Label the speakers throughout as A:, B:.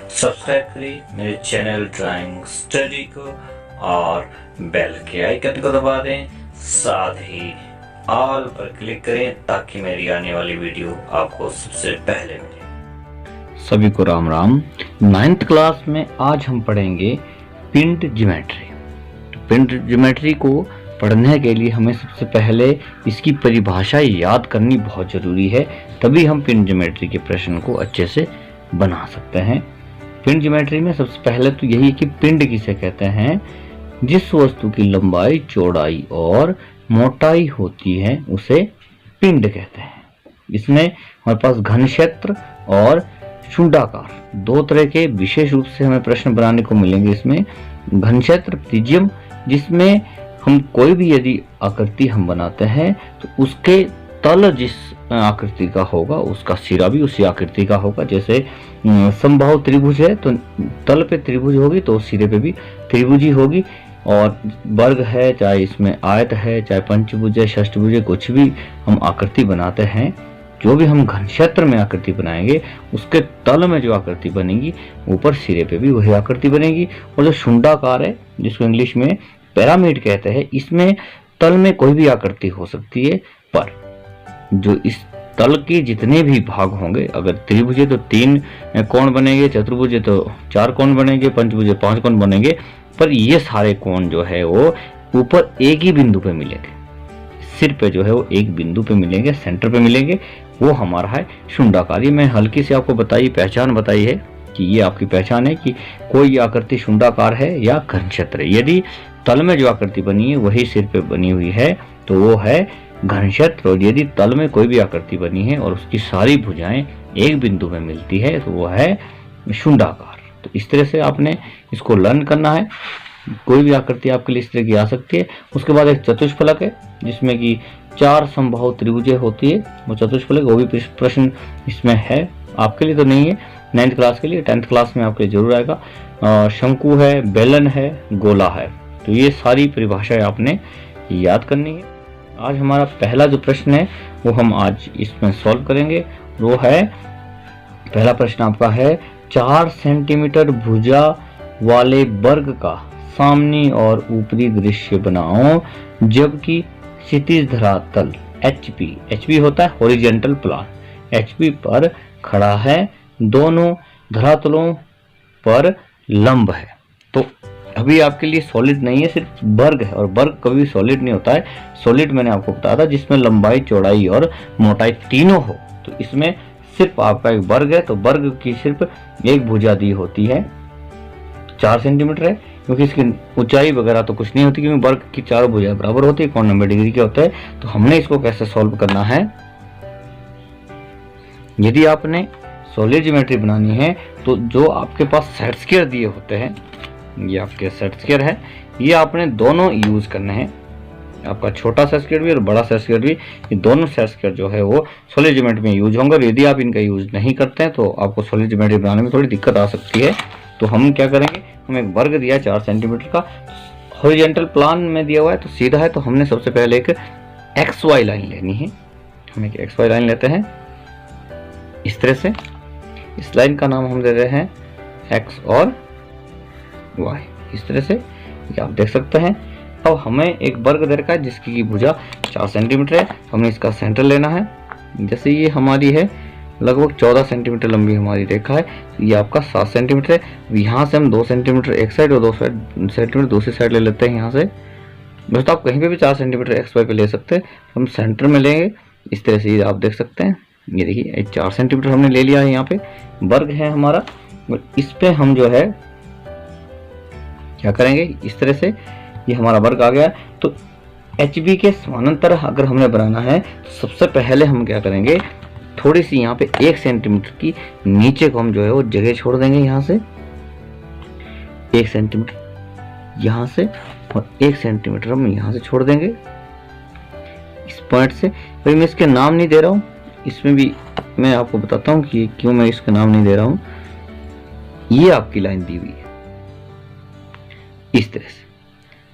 A: Subscribe करें मेरे channel drawing study को और बेल के आइकन को दबा दें, साथ ही ऑल पर क्लिक करें ताकि मेरी आने वाली वीडियो आपको सबसे पहले मिले।
B: सभी को राम राम। 9th क्लास में आज हम पढ़ेंगे पिंड ज्योमेट्री। पिंड ज्योमेट्री को पढ़ने के लिए हमें सबसे पहले इसकी परिभाषा याद करनी बहुत जरूरी है, तभी हम पिंड ज्योमेट्री के प्रश्न को अच्छे से बना सकते हैं। पिंड ज्योमेट्री में सबसे पहले तो यही है कि पिंड किसे कहते हैं, जिस वस्तु की लंबाई, चौड़ाई और मोटाई होती है उसे पिंड कहते हैं। इसमें हमारे पास घन क्षेत्र और शुंडाकार दो तरह के विशेष रूप से हमें प्रश्न बनाने को मिलेंगे। इसमें घन क्षेत्र प्रिज्म, जिसमें हम कोई भी यदि आकृति हम बनाते हैं तो उसके तल जिस आकृति का होगा उसका सिरा भी उसी आकृति का होगा। जैसे समबाहु त्रिभुज है तो तल पे त्रिभुज होगी तो सिरे पे भी त्रिभुज ही होगी। और वर्ग है, चाहे इसमें आयत है, चाहे पंचभुज है, षष्ठभुज है, कुछ भी हम आकृति बनाते हैं, जो भी हम घन क्षेत्र में आकृति बनाएंगे उसके तल में जो आकृति बनेगी ऊपर सिरे पे भी वही आकृति बनेगी। और जो शुंडाकार है, जिसको इंग्लिश में पिरामिड कहते हैं, इसमें तल में कोई भी आकृति हो सकती है, पर जो इस तल के जितने भी भाग होंगे, अगर त्रिभुज है तो 3 कोण बनेंगे, चतुर्भुज है तो 4 कोण बनेंगे, पंचभुज है 5 कोण बनेंगे, पर ये सारे कोण जो है वो ऊपर एक ही बिंदु पे मिलेंगे। सिर पे जो है वो एक बिंदु पे मिलेंगे, सेंटर पे मिलेंगे, वो हमारा है शुंडाकार। ये मैं हल्की से आपको पहचान बताई है कि ये आपकी पहचान है कि कोई आकृति शुंडाकार है या घन क्षेत्र है। यदि तल में जो आकृति बनी है वही सिर पे बनी हुई है तो वो है घन क्षेत्र, और यदि तल में कोई भी आकृति बनी है और उसकी सारी भुजाएं एक बिंदु में मिलती है तो वो है शुंडाकार। तो इस तरह से आपने इसको लर्न करना है। कोई भी आकृति आपके लिए इस तरह की आ सकती है। उसके बाद एक चतुष्फलक है जिसमें कि 4 समबाहु त्रिभुजें होती है, वो चतुष्फलक, वो भी प्रश्न इसमें है। आपके लिए तो नहीं है, 9th क्लास के लिए, 10th क्लास में आपके लिए जरूर आएगा। शंकु है, बेलन है, गोला है, तो ये सारी परिभाषाएं आपने याद करनी है। आज हमारा पहला जो प्रश्न है वो हम आज इसमें सॉल्व करेंगे। वो है, पहला प्रश्न आपका है, 4 सेंटीमीटर भुजा वाले वर्ग का सामने और ऊपरी दृश्य बनाओ जबकि क्षितिज धरातल HP होता है हॉरिजॉन्टल प्लान, HP पर खड़ा है, दोनों धरातलों पर लंब है। तो अभी आपके लिए सॉलिड नहीं है, सिर्फ वर्ग है, और वर्ग कभी सॉलिड नहीं होता है। सॉलिड मैंने आपको बताया था जिसमें लंबाई, चौड़ाई और मोटाई तीनों हो। तो इसमें सिर्फ आपका एक वर्ग है, तो वर्ग की सिर्फ एक भुजा दी होती है, 4 सेंटीमीटर है, क्योंकि इसकी ऊंचाई वगैरह तो कुछ नहीं होती, क्योंकि वर्ग की 4 भुजाएं बराबर होती है, कोण 90 डिग्री के होते हैं। तो हमने इसको कैसे सॉल्व करना है, यदि आपने सॉलिड ज्योमेट्री बनानी है तो जो आपके पास सेट स्क्वायर दिए होते हैं, ये आपके सेट स्क्वायर है, ये आपने दोनों यूज करने हैं। आपका छोटा सेट स्क्वायर भी और बड़ा सेट स्क्वायर भी, ये दोनों सेट स्क्वायर जो है वो सॉलिड ज्योमेट्री में यूज होंगे। और यदि आप इनका यूज नहीं करते हैं तो आपको सॉलिड ज्योमेट्री बनाने में थोड़ी दिक्कत आ सकती है। तो हम क्या करेंगे, हम एक वर्ग दिया 4 सेंटीमीटर का, हॉरिजॉन्टल प्लान में दिया हुआ है तो सीधा है, तो हमने सबसे पहले एक XY लाइन लेनी है। हम एक XY लाइन लेते हैं इस तरह से। इस लाइन का नाम हम दे रहे हैं X और Y, इस तरह से, ये आप देख सकते हैं। अब हमें एक वर्ग दे रखा है जिसकी की भुजा 4 सेंटीमीटर है, हमने इसका सेंटर लेना है। जैसे ये हमारी है लगभग 14 सेंटीमीटर लंबी हमारी रेखा है, ये आपका 7 सेंटीमीटर है। यहाँ से हम 2 सेंटीमीटर एक साइड और 2 सेंटीमीटर दूसरी साइड ले लेते हैं। यहाँ से बस आप कहीं पे भी 4 सेंटीमीटर XY पे ले सकते हैं, हम सेंटर में लेंगे इस तरह से, ये आप देख सकते हैं। ये देखिए 4 सेंटीमीटर हमने ले लिया है, यहाँ पे वर्ग है हमारा। इस पे हम जो है क्या करेंगे, इस तरह से ये हमारा वर्ग आ गया। तो HB के समानांतर अगर हमने बनाना है तो सबसे पहले हम क्या करेंगे, थोड़ी सी यहाँ पे 1 सेंटीमीटर की नीचे को हम जो है वो जगह छोड़ देंगे। यहाँ से 1 सेंटीमीटर यहाँ से, और 1 सेंटीमीटर हम यहाँ से छोड़ देंगे इस पॉइंट से। भाई मैं इसके नाम नहीं दे रहा हूँ, इसमें भी मैं आपको बताता हूँ कि क्यों मैं इसका नाम नहीं दे रहा हूँ। ये आपकी लाइन दी हुई है इस तरह से,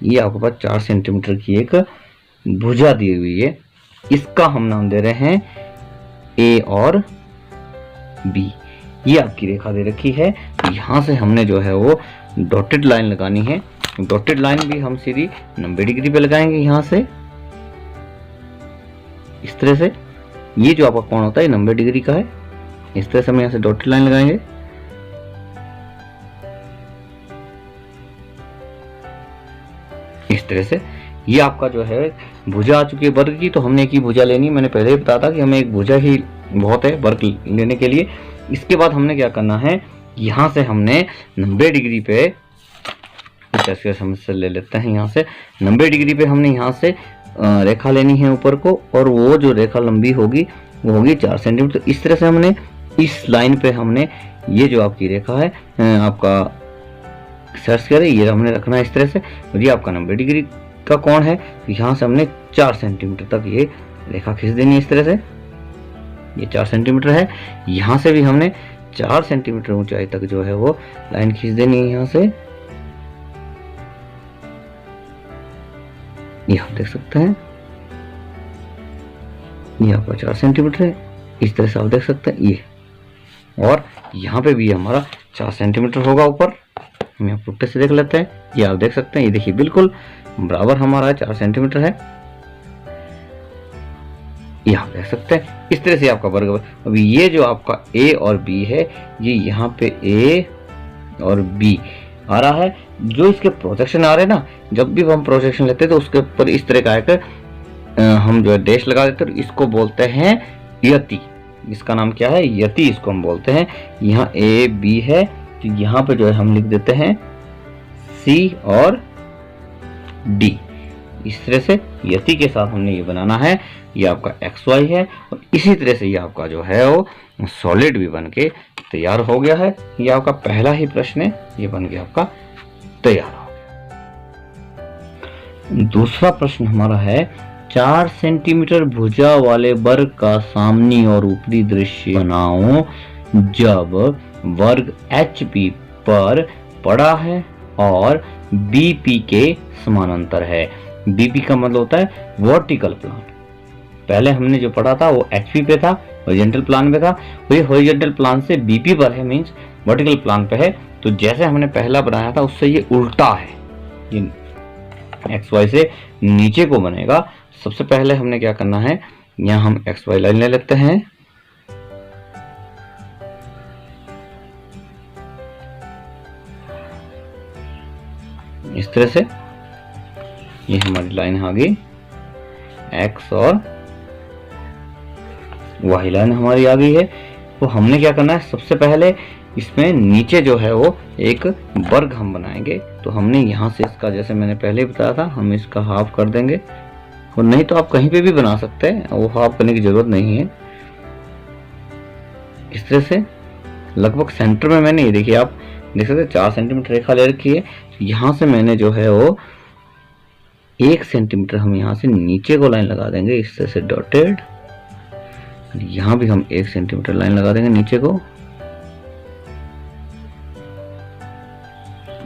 B: ये आपके पास 4 सेंटीमीटर की एक भुजा दी हुई है, इसका हम नाम दे रहे हैं A और B। ये आपकी रेखा दे रखी है। यहाँ से हमने जो है वो डॉटेड लाइन लगानी है। डॉटेड लाइन भी हम सीधी 90 डिग्री पे लगाएंगे। यहाँ से इस तरह से ये जो आपका कोण होता है 90 डिग्री का है। इस तरह से हम यहाँ से डॉटेड लाइन लगाएंगे। इस तरह से ये आपका जो है भुजा आ चुकी है वर्ग की, तो हमने एक ही भुजा लेनी है। मैंने पहले ही बताया था कि हमें एक भुजा ही बहुत है वर्ग लेने के लिए। इसके बाद हमने क्या करना है, यहाँ से हमने 90 डिग्री पे समस्या ले लेते हैं। यहाँ से 90 डिग्री पे हमने यहाँ से रेखा लेनी है ऊपर को, और वो जो रेखा लंबी होगी वो होगी 4 सेंटीमीटर। तो इस तरह से हमने इस लाइन पे हमने ये जो आपकी रेखा है आपका सर्च करें, ये हमने रखना है इस तरह से। और ये आपका 90 डिग्री का कोण है, तो यहाँ से हमने 4 सेंटीमीटर तक ये रेखा खींच देनी है इस तरह से। ये 4 सेंटीमीटर है। यहाँ से भी हमने 4 सेंटीमीटर ऊंचाई तक जो है वो लाइन खींच देनी है यहाँ से। ये आप देख सकते हैं, ये आपका 4 सेंटीमीटर है। इस तरह से आप देख सकते हैं ये, और यहाँ पे भी हमारा 4 सेंटीमीटर होगा ऊपर। हम यहाँ पुट्टे से देख लेते हैं। ये आप देख सकते हैं, ये देखिए बिल्कुल बराबर हमारा 4 सेंटीमीटर है। ये आप देख सकते हैं। इस तरह से आपका वर्ग। अभी ये जो आपका ए और बी है, ये यहाँ पे ए और बी आ रहा है। जो इसके प्रोजेक्शन आ रहे हैं ना, जब भी हम प्रोजेक्शन लेते हैं तो उसके ऊपर इस तरह का एक हम जो है डैश लगा देते हैं। इसको बोलते हैं यति। इसका नाम क्या है, यति इसको हम बोलते हैं। यहाँ ए बी है, तो यहाँ पे जो है हम लिख देते हैं सी और डी। इस तरह से यति के साथ हमने ये बनाना है। ये आपका एक्स वाई है, और इसी तरह से ये आपका जो है वो सॉलिड भी बन के तैयार हो गया है। ये आपका पहला ही प्रश्न है, ये बन के आपका तैयार हो गया। दूसरा प्रश्न हमारा है, 4 सेंटीमीटर भुजा वाले वर्ग का सामनी और ऊपरी दृश्य बनाओ जब वर्ग HP पर पड़ा है और BP के समानांतर है। BP का मतलब होता है वर्टिकल प्लान। पहले हमने जो पढ़ा था वो HP पे था, हॉरिजॉन्टल प्लान पे था। वही हॉरिजॉन्टल प्लान से BP पर है, मींस वर्टिकल प्लान पे है। तो जैसे हमने पहला बनाया था उससे ये उल्टा है, ये XY से नीचे को बनेगा। सबसे पहले हमने क्या करना है, यहाँ हम XY लाइन ले लेते हैं। इस तरह से ये हमारी लाइन आ गई, X और Y लाइन हमारी आ गई है। तो हमने क्या करना है, सबसे पहले इसमें नीचे जो है वो एक वर्ग हम बनाएंगे। तो हमने यहाँ से इसका, जैसे मैंने पहले बताया था, हम इसका हाफ कर देंगे। और नहीं तो आप कहीं पे भी बना सकते हैं, वो हाफ करने की जरूरत नहीं है। इस तरह से लगभग सेंटर में मैंने, ये देखिए आप देख सकते हैं 4 सेंटीमीटर रेखा ले रखी है। यहाँ से मैंने जो है वो 1 सेंटीमीटर हम यहाँ से नीचे को लाइन लगा देंगे इस तरह से डॉटेड। यहाँ भी हम 1 सेंटीमीटर लाइन लगा देंगे नीचे को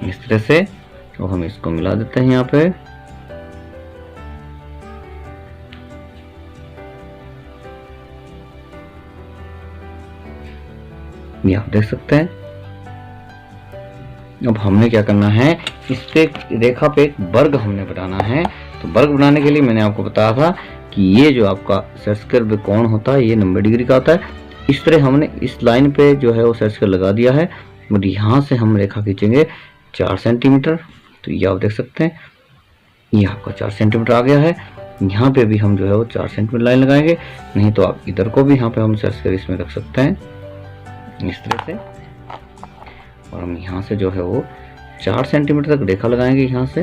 B: इस तरह से। तो हम इसको मिला देते हैं यहाँ पे। ये आप देख सकते हैं। अब हमने क्या करना है, इस पे रेखा पे एक वर्ग हमने बनाना है। तो वर्ग बनाने के लिए मैंने आपको बताया था कि ये जो आपका सर्कल कोण होता है ये 90 डिग्री का होता है। इस तरह हमने इस लाइन पे जो है वो सर्कल लगा दिया है, और यहाँ से हम रेखा खींचेंगे 4 सेंटीमीटर। तो ये आप देख सकते हैं, ये आपका 4 सेंटीमीटर आ गया है। यहाँ पे भी हम जो है वो 4 सेंटीमीटर लाइन लगाएंगे। नहीं तो आप इधर को भी यहाँ पे हम सर्कल इसमें रख सकते हैं इस तरह से। और हम यहाँ से जो है वो 4 सेंटीमीटर तक रेखा लगाएंगे यहाँ से।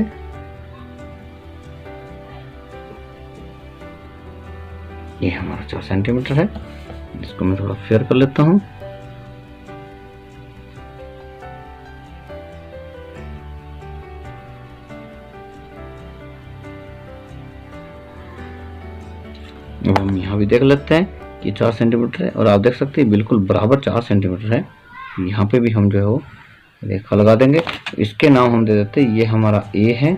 B: ये हमारा 4 सेंटीमीटर है। इसको मैं थोड़ा फेयर कर लेता हूँ। अब हम यहाँ भी देख लेते हैं कि 4 सेंटीमीटर है, और आप देख सकते हैं बिल्कुल बराबर 4 सेंटीमीटर है। यहाँ पे भी हम जो है वो रेखा लगा देंगे। इसके नाम हम दे देते हैं, ये हमारा A है,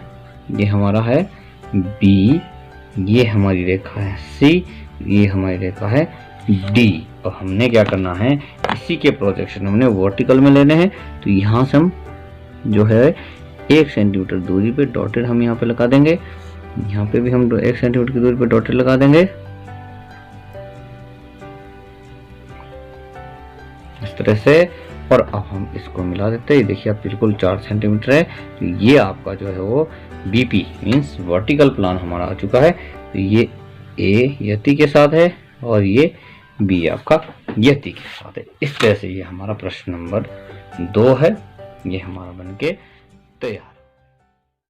B: ये हमारा है B, ये हमारी रेखा है C, ये हमारी रेखा है डी। और हमने क्या करना है, इसी के प्रोजेक्शन हमने वर्टिकल में लेने हैं। तो यहाँ से हम जो है 1 सेंटीमीटर दूरी पे डॉटेड हम यहाँ पे लगा देंगे, यहाँ पे भी हम 1 सेंटीमीटर की दूरी पे डॉटेड लगा देंगे इस तरह से। और अब हम इसको मिला देते हैं, देखिए आप बिल्कुल 4 सेंटीमीटर है। तो ये आपका जो है वो बीपी मीन्स वर्टिकल प्लान हमारा आ चुका है। तो ये ए यति के साथ है और ये बी आपका यति के साथ है। इस तरह से ये हमारा प्रश्न नंबर 2 है, ये हमारा बनके तैयार।